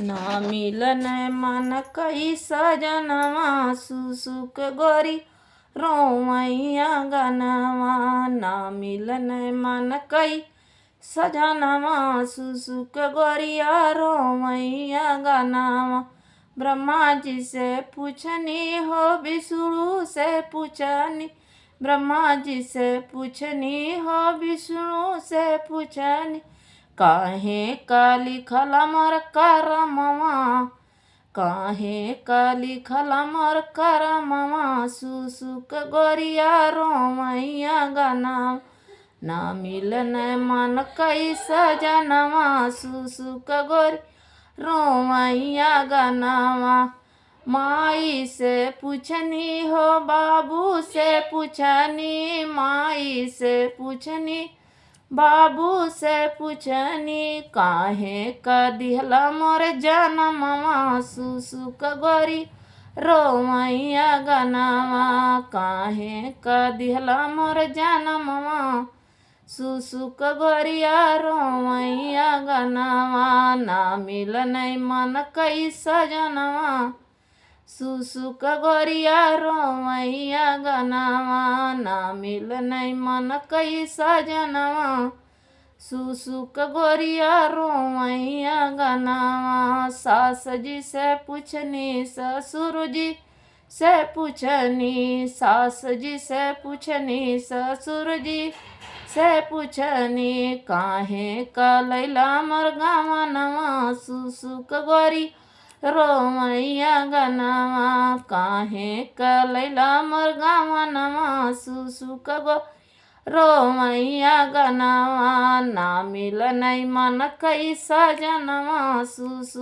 ना मिलन मन कई सजनवा सुसुक गोरी रोमैया गनवा। ना मिलन मन कई सजनवा सुसुक गोरिया रोमैया गनवा। ब्रह्मा जी से पूछनी हो विष्णु से पूछनी, ब्रह्मा जी से पूछनी हो विष्णु से पूछनी। काहे का लिखल मोर करमवा, काहे का लिखल मोर करमवा सुसुक गोरिया रोमैया गनवा। ना मिलन मन कई सजनवा सुसुक गोरी रोमैया गनवा। माई से पूछनी हो बाबू से पूछनी, माई से पूछनी बाबू से पूछनी। काहे का दिहला मोर जनमवा सुसुक गोरी रोमैया गनवा। काहे का दिहला मोर जनमवा सुसुक गोरिया रोमैया गनवा। ना मिलन मन कई सजनवा सुसुक गोरिया रोमैया गनवा। ना मिलन मन कई सजनवा सुसुक गोरिया रोमैया गनवा। सास जी से पूछनी ससुर जी से पूछनी, सास जी से पूछनी ससुर जी से पूछनी। काहे का लैला मोर गवनवा सुसुक गोरी रोमैया गनवा। काहे का लैला मोर गवनवा सुसुक गोरी रोमैया गनवा। ना मिलन मन कई सजनवा सुसुक